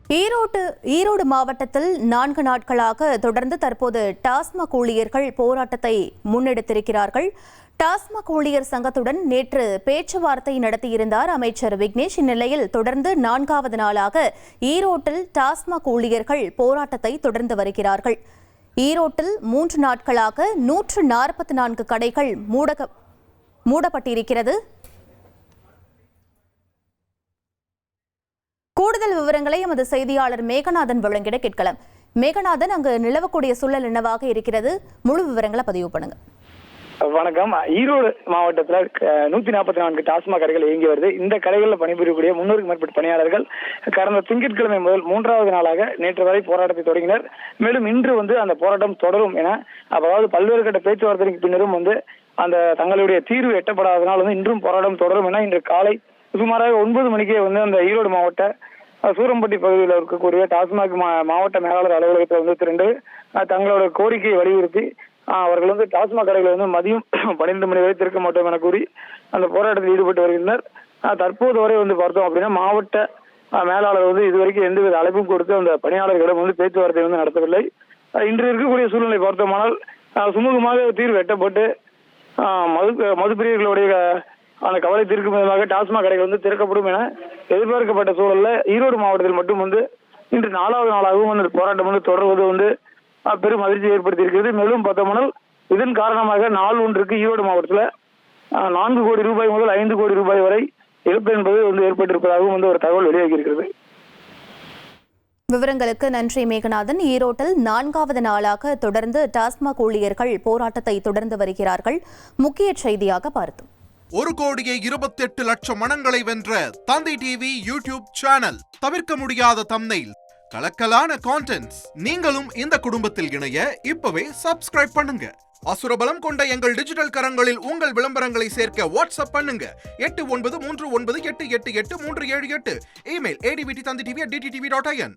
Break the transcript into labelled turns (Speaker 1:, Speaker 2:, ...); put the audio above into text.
Speaker 1: ஈரோடு மாவட்டத்தில் 4 நாட்களாக தொடர்ந்து தற்போது டாஸ்மாக் ஊழியர்கள் போராட்டத்தை முன்னெடுத்திருக்கிறார்கள். டாஸ்மாக் ஊழியர் சங்கத்துடன் நேற்று பேச்சுவார்த்தை நடத்தியிருந்தார் அமைச்சர் விக்னேஷ். இந்நிலையில் தொடர்ந்து 4வது நாளாக ஈரோட்டில் டாஸ்மாக் ஊழியர்கள் போராட்டத்தை தொடர்ந்து வருகிறார்கள். ஈரோட்டில் 3 நாட்களாக 144 கடைகள் மூடப்பட்டிருக்கிறது. கூடுதல் விவரங்களை எமது செய்தியாளர் மேகநாதன் வழங்கிட கேட்கலாம். மேகநாதன், அங்கு நிலவக்கூடிய சூழல் என்னவாக இருக்கிறது? முழு விவரங்களை பதிவு பண்ணுங்க.
Speaker 2: வணக்கம். ஈரோடு மாவட்டத்தில் 144 டாஸ்மாக் கடைகள் இயங்கி வருது. இந்த கடைகளில் பணிபுரியக்கூடிய 300க்கும் மேற்பட்ட பணியாளர்கள் கடந்த திங்கட்கிழமை முதல் 3வது நாளாக நேற்று வரை போராட்டத்தை தொடங்கினர். மேலும் இன்று அந்த போராட்டம் தொடரும் என, அதாவது பல்வேறு கட்ட பேச்சுவார்த்தைக்கு பின்னரும் அந்த தங்களுடைய தீர்வு எட்டப்படாதனால் இன்றும் போராட்டம் தொடரும் என இன்று காலை சுமாராக 9 மணிக்கே அந்த ஈரோடு மாவட்ட சூரம்பட்டி பகுதியில் இருக்கக்கூடிய டாஸ்மாக் மாவட்ட மேலாளர் அலுவலகத்தில் திரண்டு தங்களோட கோரிக்கையை வலியுறுத்தி அவர்கள் டாஸ்மாக் கடைகளை மதியம் 12 மணி வரை திறக்க மாட்டோம் என கூறி அந்த போராட்டத்தில் ஈடுபட்டு வருகின்றனர். தற்போது வரை பார்த்தோம் அப்படின்னா மாவட்ட மேலாளர் இதுவரைக்கும் எந்தவித அழைப்பும் கொடுத்து அந்த பணியாளர்களிடம் பேச்சுவார்த்தை நடத்தவில்லை. இன்று இருக்கக்கூடிய சூழ்நிலை பார்த்தோமானால் சுமூகமாக தீர்வு எட்டப்பட்டு மதுப்பிரியர்களுடைய அந்த கவலை தீர்க்கும் விதமாக டாஸ்மாக் கடைகள் திறக்கப்படும் என எதிர்பார்க்கப்பட்ட சூழல்ல ஈரோடு மாவட்டத்தில் மட்டும் இன்று 4வது நாளாகவும் அந்த போராட்டம் தொடர்வது பெரும் அதிர்ச்சி ஏற்படுத்தி இருக்கிறது. மேலும் பார்த்தோம்னால் இதன் காரணமாக நாள் ஒன்றுக்கு ஈரோடு மாவட்டத்தில் 4 கோடி ரூபாய் முதல் 5 கோடி ரூபாய் வரை இழப்பு என்பது ஏற்பட்டிருப்பதாகவும் ஒரு தகவல் வெளியாகி இருக்கிறது.
Speaker 1: விவரங்களுக்கு நன்றி மேகநாதன். ஈரோட்டில் 4வது நாளாக தொடர்ந்து டாஸ்மாக் ஊழியர்கள் போராட்டத்தை தொடர்ந்து வருகிறார்கள். முக்கிய செய்தியாக பார்த்தோம்.
Speaker 3: 1,28,00,000 மனங்களை வென்ற தந்தி டிவி யூடியூப் சேனல். தவிர்க்க முடியாத தம்ப்நெயில், கலக்கலான கான்டென்ட்ஸ். நீங்களும் இந்த குடும்பத்தில் இணைய இப்பவே சப்ஸ்கிரைப் பண்ணுங்க. அசுரபலம் கொண்ட எங்கள் டிஜிட்டல் கரங்களில் உங்கள் விளம்பரங்களை சேர்க்க வாட்ஸ்அப் பண்ணுங்க. 8939888378. Email advtthanditv@dttv.in.